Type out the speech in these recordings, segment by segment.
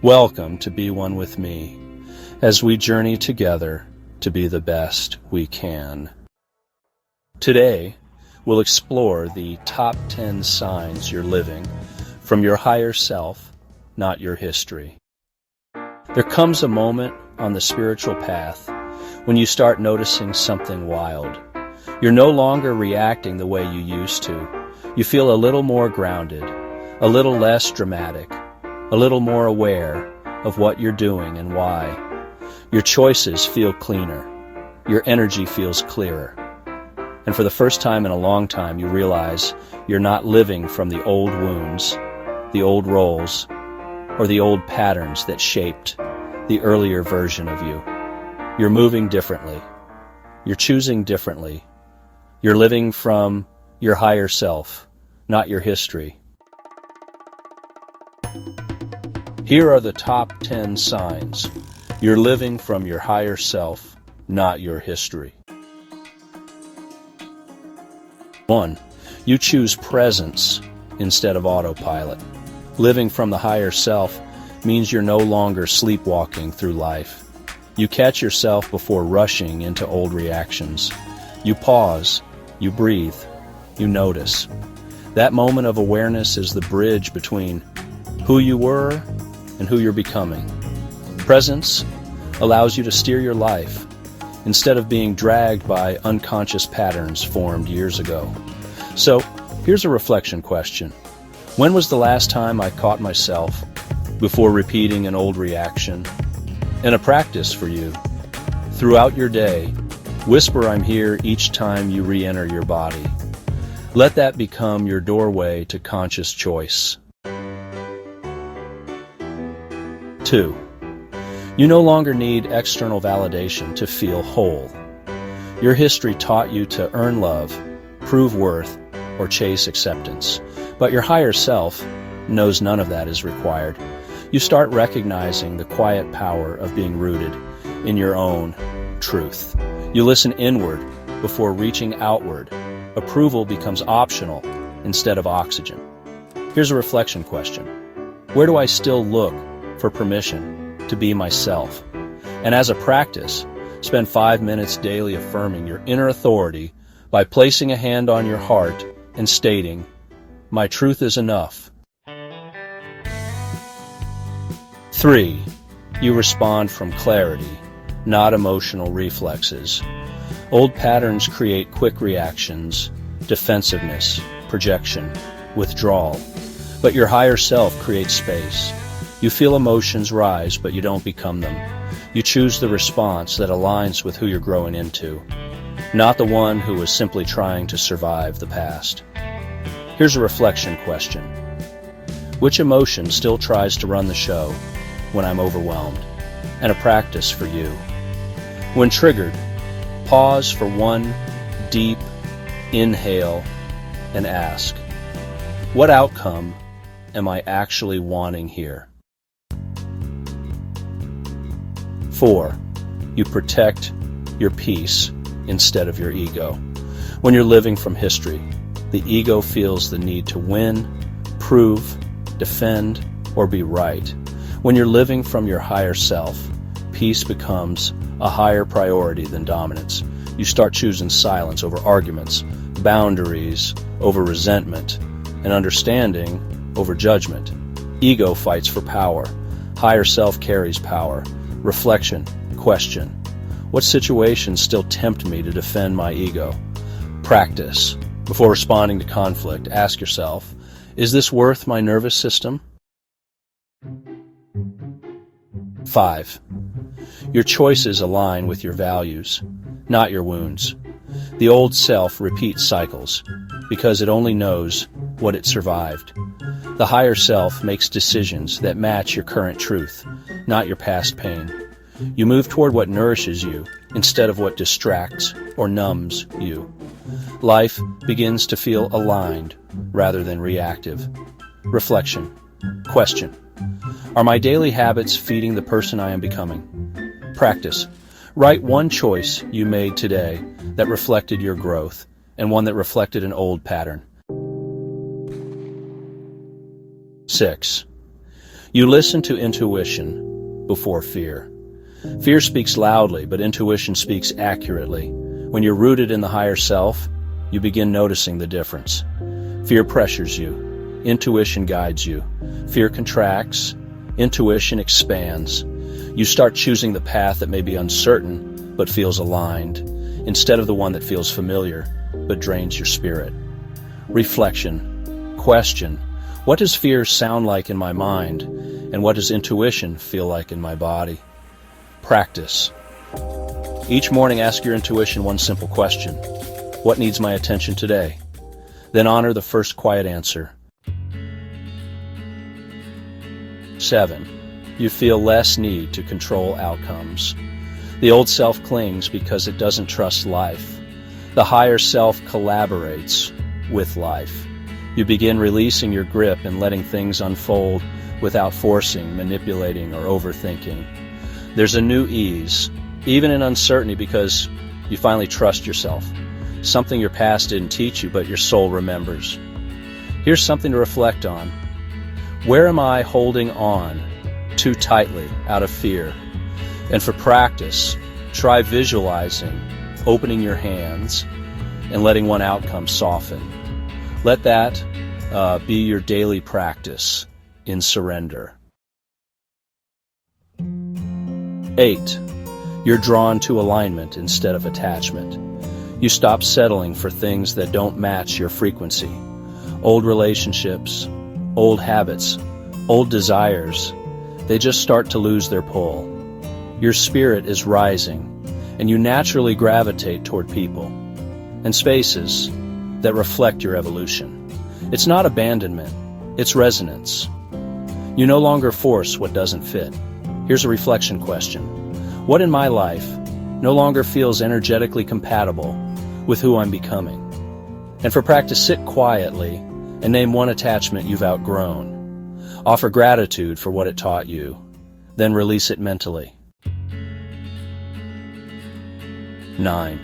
Welcome to Be One With Me, as we journey together to be the best we can. Today, we'll explore the top 10 signs you're living from your higher self, not your history. There comes a moment on the spiritual path when you start noticing something wild. You're no longer reacting the way you used to. You feel a little more grounded, a little less dramatic, a little more aware of what you're doing and why. Your choices feel cleaner. Your energy feels clearer. And for the first time in a long time, you realize you're not living from the old wounds, the old roles, or the old patterns that shaped the earlier version of you. You're moving differently. You're choosing differently. You're living from your higher self, not your history. Here are the top 10 signs you're living from your higher self, not your history. 1. You choose presence instead of autopilot. Living from the higher self means you're no longer sleepwalking through life. You catch yourself before rushing into old reactions. You pause, you breathe, you notice. That moment of awareness is the bridge between who you were and who you're becoming. Presence allows you to steer your life instead of being dragged by unconscious patterns formed years ago. So, here's a reflection question. When was the last time I caught myself before repeating an old reaction? And a practice for you. Throughout your day, whisper "I'm here" each time you re-enter your body. Let that become your doorway to conscious choice. 2. You no longer need external validation to feel whole. Your history taught you to earn love, prove worth, or chase acceptance. But your higher self knows none of that is required. You start recognizing the quiet power of being rooted in your own truth. You listen inward before reaching outward. Approval becomes optional instead of oxygen. Here's a reflection question. Where do I still look for permission to be myself? And as a practice, spend 5 minutes daily affirming your inner authority by placing a hand on your heart and stating, "My truth is enough." 3. You respond from clarity, not emotional reflexes. Old patterns create quick reactions, defensiveness, projection, withdrawal. But your higher self creates space. You feel emotions rise, but you don't become them. You choose the response that aligns with who you're growing into, not the one who was simply trying to survive the past. Here's a reflection question. Which emotion still tries to run the show when I'm overwhelmed? And a practice for you. When triggered, pause for one deep inhale and ask, what outcome am I actually wanting here? 4. You protect your peace instead of your ego. When you're living from history, the ego feels the need to win, prove, defend, or be right. When you're living from your higher self, peace becomes a higher priority than dominance. You start choosing silence over arguments, boundaries over resentment, and understanding over judgment. Ego fights for power. Higher self carries power. Reflection, question. What situations still tempt me to defend my ego? Practice. Before responding to conflict, ask yourself, is this worth my nervous system? 5. Your choices align with your values, not your wounds. The old self repeats cycles because it only knows what it survived. The higher self makes decisions that match your current truth, not your past pain. You move toward what nourishes you instead of what distracts or numbs you. Life begins to feel aligned rather than reactive. Reflection. Question. Are my daily habits feeding the person I am becoming? Practice. Write one choice you made today that reflected your growth and one that reflected an old pattern. 6. You listen to intuition before fear. Fear speaks loudly, but intuition speaks accurately. When you're rooted in the higher self, you begin noticing the difference. Fear pressures you. Intuition guides you. Fear contracts. Intuition expands. You start choosing the path that may be uncertain, but feels aligned, instead of the one that feels familiar, but drains your spirit. Reflection. Question. What does fear sound like in my mind, and what does intuition feel like in my body? Practice. Each morning ask your intuition one simple question. What needs my attention today? Then honor the first quiet answer. 7. You feel less need to control outcomes. The old self clings because it doesn't trust life. The higher self collaborates with life. You begin releasing your grip and letting things unfold without forcing, manipulating, or overthinking. There's a new ease, even in uncertainty, because you finally trust yourself. Something your past didn't teach you, but your soul remembers. Here's something to reflect on. Where am I holding on too tightly out of fear? And for practice, try visualizing, opening your hands, and letting one outcome soften. Let that be your daily practice in surrender. 8. You're drawn to alignment instead of attachment. You stop settling for things that don't match your frequency. Old relationships, old habits, old desires, they just start to lose their pull. Your spirit is rising, and you naturally gravitate toward people and spaces that reflect your evolution. It's not abandonment, it's resonance. You no longer force what doesn't fit. Here's a reflection question. What in my life no longer feels energetically compatible with who I'm becoming? And for practice, sit quietly and name one attachment you've outgrown. Offer gratitude for what it taught you, then release it mentally. 9.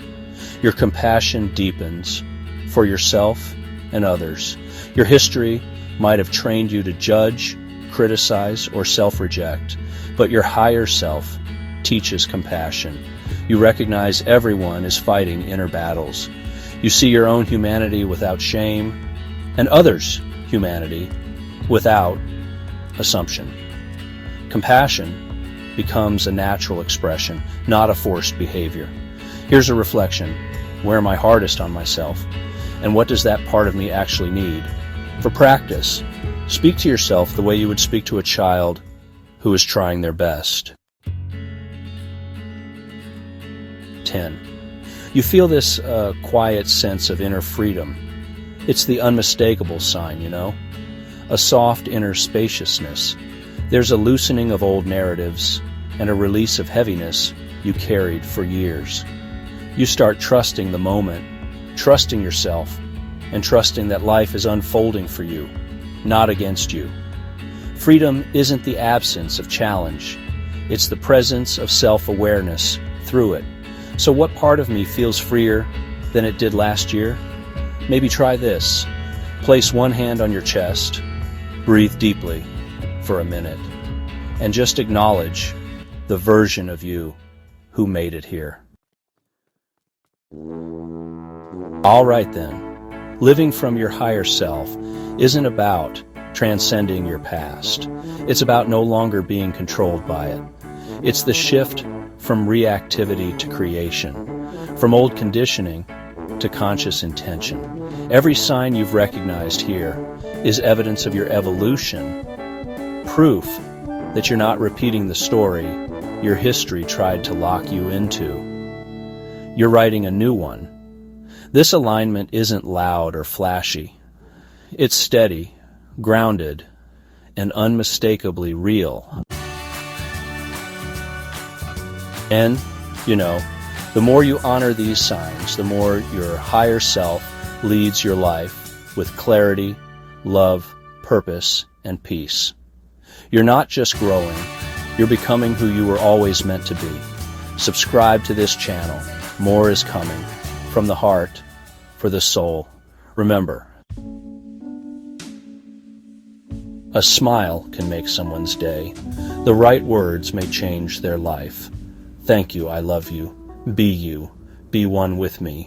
Your compassion deepens for yourself and others. Your history might have trained you to judge, criticize, or self-reject, but your higher self teaches compassion. You recognize everyone is fighting inner battles. You see your own humanity without shame, and others' humanity without assumption. Compassion becomes a natural expression, not a forced behavior. Here's a reflection. Where am I hardest on myself? And what does that part of me actually need? For practice, speak to yourself the way you would speak to a child who is trying their best. 10. You feel this quiet sense of inner freedom. It's the unmistakable sign, a soft inner spaciousness. There's a loosening of old narratives and a release of heaviness you carried for years. You start trusting the moment, trusting yourself, and trusting that life is unfolding for you, not against you. Freedom isn't the absence of challenge. It's the presence of self-awareness through it. So what part of me feels freer than it did last year? Maybe try this. Place one hand on your chest, breathe deeply for a minute, and just acknowledge the version of you who made it here. All right then. Living from your higher self isn't about transcending your past. It's about no longer being controlled by it. It's the shift from reactivity to creation, from old conditioning to conscious intention. Every sign you've recognized here is evidence of your evolution, proof that you're not repeating the story your history tried to lock you into. You're writing a new one. This alignment isn't loud or flashy. It's steady, grounded, and unmistakably real. And, the more you honor these signs, the more your higher self leads your life with clarity, love, purpose, and peace. You're not just growing, you're becoming who you were always meant to be. Subscribe to this channel. More is coming. From the heart, for the soul. Remember, A smile can make someone's day. The right words may change their life. Thank you, I love you. Be you. Be one with me.